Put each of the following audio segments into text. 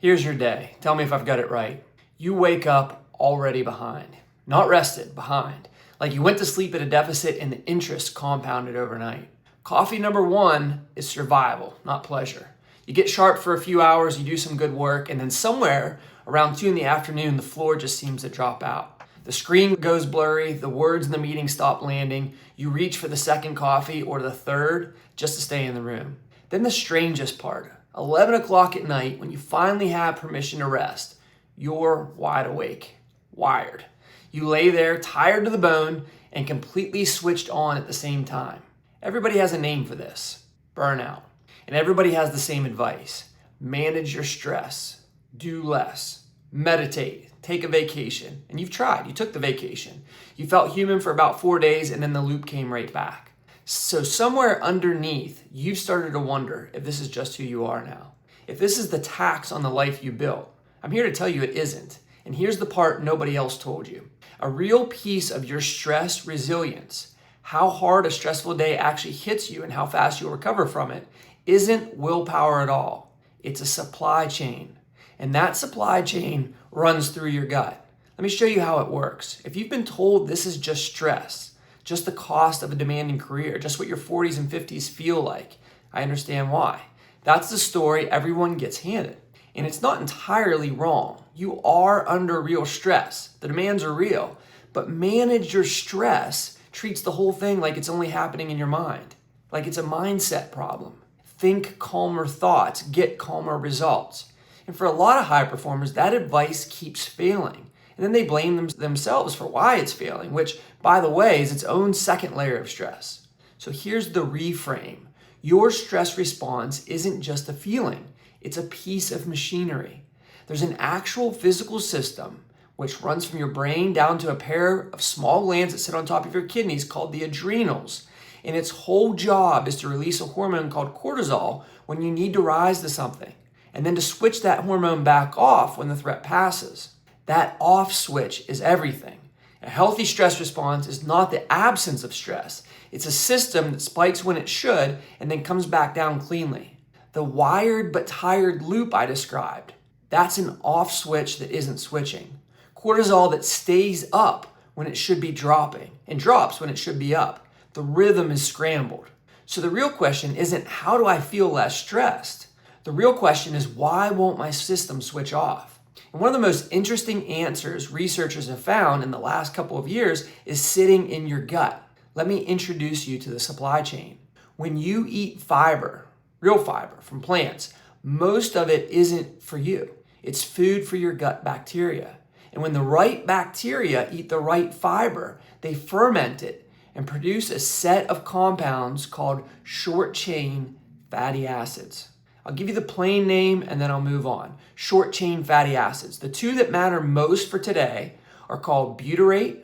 Here's your day. Tell me if I've got it right. You wake up already behind. Not rested, behind. Like you went to sleep at a deficit and the interest compounded overnight. Coffee number one is survival, not pleasure. You get sharp for a few hours, you do some good work, and then somewhere around 2 in the afternoon, the floor just seems to drop out. The screen goes blurry, the words in the meeting stop landing, you reach for the second coffee or the third just to stay in the room. Then the strangest part, 11 o'clock at night, when you finally have permission to rest, you're wide awake, wired. You lay there tired to the bone and completely switched on at the same time. Everybody has a name for this, burnout. And everybody has the same advice. Manage your stress, do less, meditate, take a vacation. And you've tried, you took the vacation. You felt human for about 4 days and then the loop came right back. So somewhere underneath, you've started to wonder if this is just who you are now. If this is the tax on the life you built. I'm here to tell you it isn't. And here's the part nobody else told you. A real piece of your stress resilience, how hard a stressful day actually hits you and how fast you'll recover from it, isn't willpower at all. It's a supply chain. And that supply chain runs through your gut. Let me show you how it works. If you've been told this is just stress, just the cost of a demanding career, just what your 40s and 50s feel like, I understand why. That's the story everyone gets handed. And it's not entirely wrong. You are under real stress. The demands are real. But manage your stress treats the whole thing like it's only happening in your mind. Like it's a mindset problem. Think calmer thoughts, get calmer results. And for a lot of high performers, that advice keeps failing. And then they blame themselves for why it's failing, which, by the way, is its own second layer of stress. So here's the reframe. Your stress response isn't just a feeling. It's a piece of machinery. There's an actual physical system which runs from your brain down to a pair of small glands that sit on top of your kidneys called the adrenals. And its whole job is to release a hormone called cortisol when you need to rise to something, and then to switch that hormone back off when the threat passes. That off switch is everything. A healthy stress response is not the absence of stress. It's a system that spikes when it should and then comes back down cleanly. The wired but tired loop I described, that's an off switch that isn't switching. Cortisol that stays up when it should be dropping and drops when it should be up. The rhythm is scrambled. So the real question isn't how do I feel less stressed? The real question is why won't my system switch off? And one of the most interesting answers researchers have found in the last couple of years is sitting in your gut. Let me introduce you to the supply chain. When you eat fiber, real fiber from plants, most of it isn't for you. It's food for your gut bacteria. And when the right bacteria eat the right fiber, they ferment it and produce a set of compounds called short-chain fatty acids. I'll give you the plain name and then I'll move on. Short-chain fatty acids. The two that matter most for today are called butyrate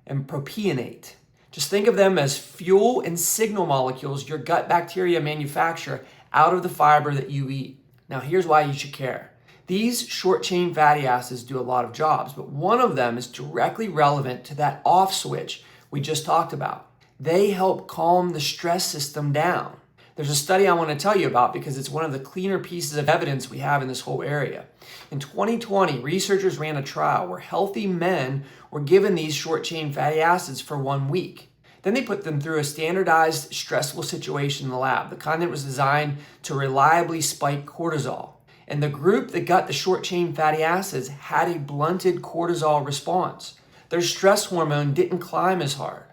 and propionate. Just think of them as fuel and signal molecules your gut bacteria manufacture out of the fiber that you eat. Now here's why you should care. These short-chain fatty acids do a lot of jobs, but one of them is directly relevant to that off switch we just talked about. They help calm the stress system down. There's a study I want to tell you about because it's one of the cleaner pieces of evidence we have in this whole area. In 2020, researchers ran a trial where healthy men were given these short-chain fatty acids for 1 week. Then they put them through a standardized stressful situation in the lab, the kind that was designed to reliably spike cortisol. And the group that got the short-chain fatty acids had a blunted cortisol response. Their stress hormone didn't climb as hard.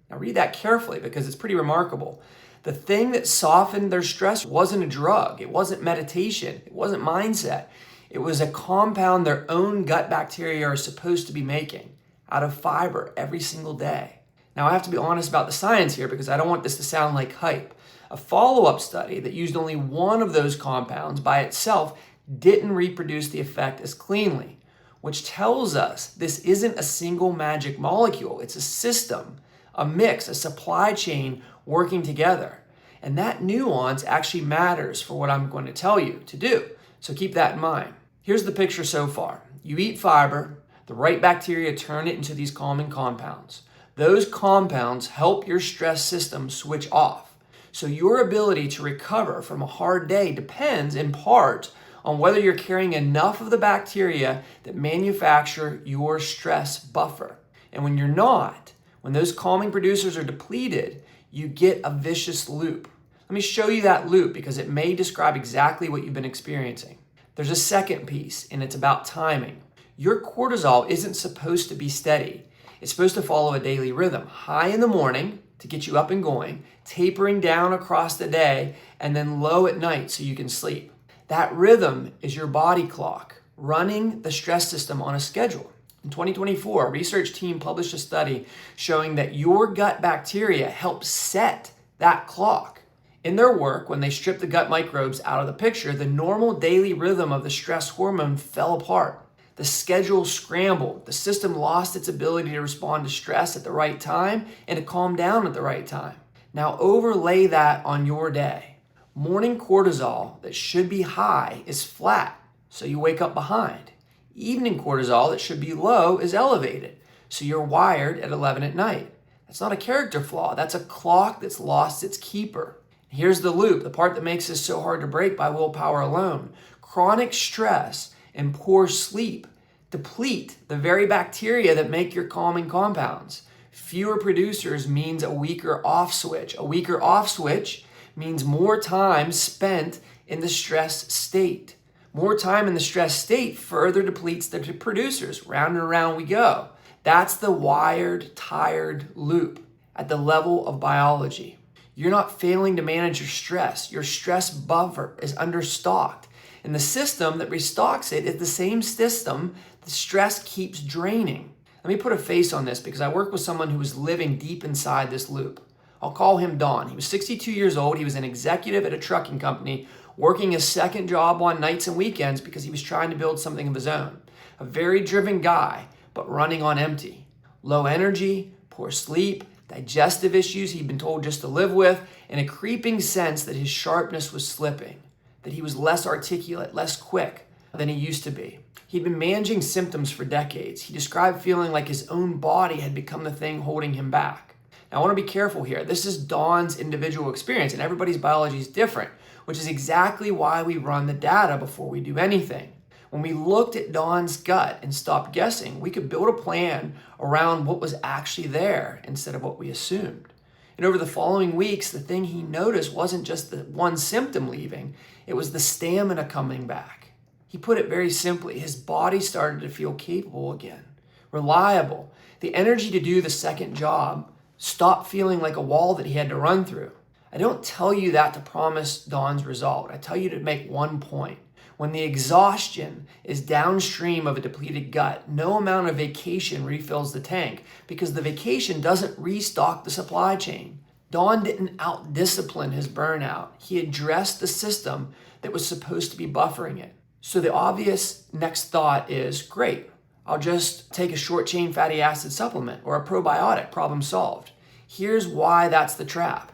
Now read that carefully because it's pretty remarkable. The thing that softened their stress wasn't a drug. It wasn't meditation. It wasn't mindset. It was a compound their own gut bacteria are supposed to be making out of fiber every single day. Now I have to be honest about the science here because I don't want this to sound like hype. A follow-up study that used only one of those compounds by itself didn't reproduce the effect as cleanly, which tells us this isn't a single magic molecule. It's a system, a mix, a supply chain working together. And that nuance actually matters for what I'm going to tell you to do. So keep that in mind. Here's the picture so far. You eat fiber, the right bacteria turn it into these calming compounds. Those compounds help your stress system switch off. So your ability to recover from a hard day depends in part on whether you're carrying enough of the bacteria that manufacture your stress buffer. And when you're not, when those calming producers are depleted, you get a vicious loop. Let me show you that loop because it may describe exactly what you've been experiencing. There's a second piece, and it's about timing. Your cortisol isn't supposed to be steady. It's supposed to follow a daily rhythm. High in the morning to get you up and going, tapering down across the day, and then low at night so you can sleep. That rhythm is your body clock, running the stress system on a schedule. In 2024, a research team published a study showing that your gut bacteria help set that clock. In their work, when they stripped the gut microbes out of the picture, the normal daily rhythm of the stress hormone fell apart. The schedule scrambled. The system lost its ability to respond to stress at the right time and to calm down at the right time. Now overlay that on your day. Morning cortisol that should be high is flat, so you wake up behind. Evening cortisol that should be low is elevated, so you're wired at 11 at night. That's not a character flaw. That's a clock that's lost its keeper. Here's the loop, the part that makes this so hard to break by willpower alone. Chronic stress and poor sleep deplete the very bacteria that make your calming compounds. Fewer producers means a weaker off switch. A weaker off switch means more time spent in the stress state. More time in the stress state further depletes the producers. Round and around we go. That's the wired, tired loop at the level of biology. You're not failing to manage your stress. Your stress buffer is understocked. And the system that restocks it is the same system the stress keeps draining. Let me put a face on this because I work with someone who was living deep inside this loop. I'll call him Don. He was 62 years old. He was an executive at a trucking company, working a second job on nights and weekends because he was trying to build something of his own. A very driven guy, but running on empty. Low energy, poor sleep, digestive issues he'd been told just to live with, and a creeping sense that his sharpness was slipping, that he was less articulate, less quick than he used to be. He'd been managing symptoms for decades. He described feeling like his own body had become the thing holding him back. Now, I want to be careful here. This is Don's individual experience, and everybody's biology is different, which is exactly why we run the data before we do anything. When we looked at Don's gut and stopped guessing, we could build a plan around what was actually there instead of what we assumed. And over the following weeks, the thing he noticed wasn't just the one symptom leaving, it was the stamina coming back. He put it very simply, his body started to feel capable again, reliable. The energy to do the second job stopped feeling like a wall that he had to run through. I don't tell you that to promise Don's result. I tell you to make one point. When the exhaustion is downstream of a depleted gut, no amount of vacation refills the tank because the vacation doesn't restock the supply chain. Don didn't out-discipline his burnout. He addressed the system that was supposed to be buffering it. So the obvious next thought is, great, I'll just take a short-chain fatty acid supplement or a probiotic, problem solved. Here's why that's the trap.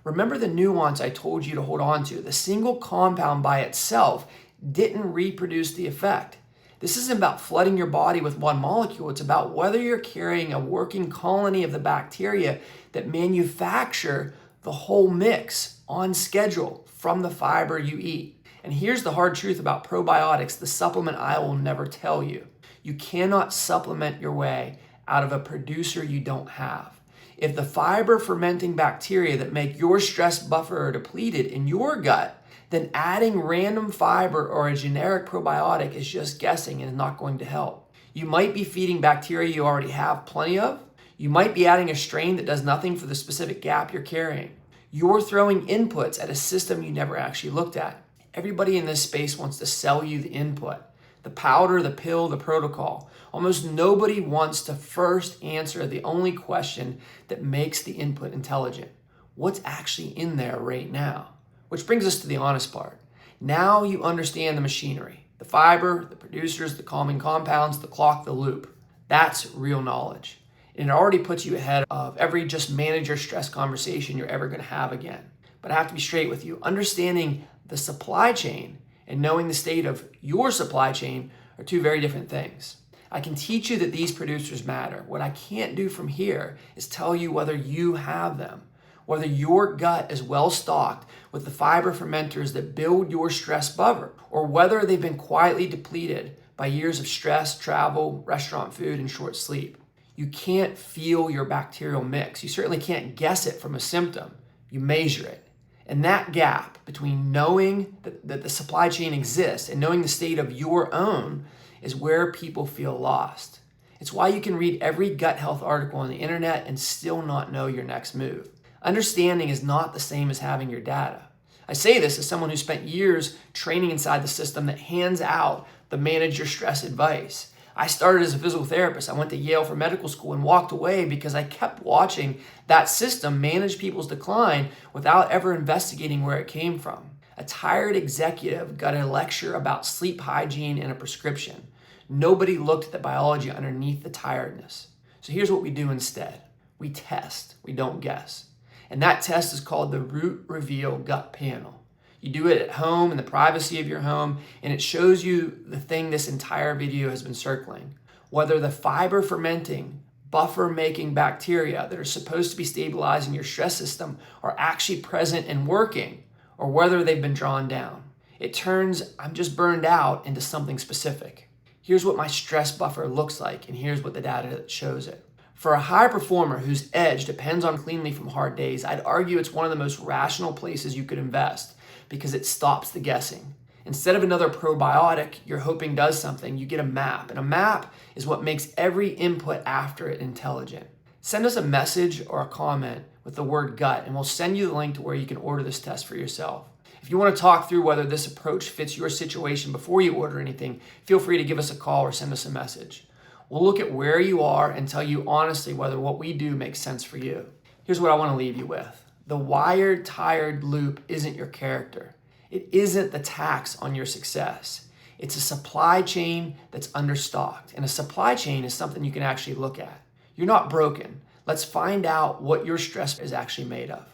Remember the nuance I told you to hold on to. The single compound by itself didn't reproduce the effect. This isn't about flooding your body with one molecule. It's about whether you're carrying a working colony of the bacteria that manufacture the whole mix on schedule from the fiber you eat. And here's the hard truth about probiotics, the supplement I will never tell you. You cannot supplement your way out of a producer you don't have. If the fiber fermenting bacteria that make your stress buffer are depleted in your gut, then adding random fiber or a generic probiotic is just guessing and is not going to help. You might be feeding bacteria you already have plenty of. You might be adding a strain that does nothing for the specific gap you're carrying. You're throwing inputs at a system you never actually looked at. Everybody in this space wants to sell you the input, the powder, the pill, the protocol. Almost nobody wants to first answer the only question that makes the input intelligent. What's actually in there right now? Which brings us to the honest part. Now you understand the machinery, the fiber, the producers, the calming compounds, the clock, the loop. That's real knowledge. And it already puts you ahead of every just manage your stress conversation you're ever going to have again. But I have to be straight with you. Understanding the supply chain and knowing the state of your supply chain are two very different things. I can teach you that these producers matter. What I can't do from here is tell you whether you have them. whether your gut is well stocked with the fiber fermenters that build your stress buffer, or whether they've been quietly depleted by years of stress, travel, restaurant food, and short sleep. You can't feel your bacterial mix. You certainly can't guess it from a symptom. You measure it. And that gap between knowing that the supply chain exists and knowing the state of your own is where people feel lost. It's why you can read every gut health article on the internet and still not know your next move. Understanding is not the same as having your data. I say this as someone who spent years training inside the system that hands out the manage your stress advice. I started as a physical therapist. I went to Yale for medical school and walked away because I kept watching that system manage people's decline without ever investigating where it came from. A tired executive got a lecture about sleep hygiene and a prescription. Nobody looked at the biology underneath the tiredness. So here's what we do instead. We test, we don't guess. And that test is called the Root Reveal Gut Panel. You do it at home in the privacy of your home, and it shows you the thing this entire video has been circling. Whether the fiber fermenting, buffer making bacteria that are supposed to be stabilizing your stress system are actually present and working, or whether they've been drawn down. It turns "I'm just burned out" into something specific. Here's what my stress buffer looks like, and here's what the data shows it. For a high performer whose edge depends on cleanly from hard days, I'd argue it's one of the most rational places you could invest because it stops the guessing. Instead of another probiotic you're hoping does something, you get a map. And a map is what makes every input after it intelligent. Send us a message or a comment with the word gut, and we'll send you the link to where you can order this test for yourself. If you want to talk through whether this approach fits your situation before you order anything, feel free to give us a call or send us a message. We'll look at where you are and tell you honestly whether what we do makes sense for you. Here's what I want to leave you with. The wired, tired loop isn't your character. It isn't the tax on your success. It's a supply chain that's understocked. And a supply chain is something you can actually look at. You're not broken. Let's find out what your stress is actually made of.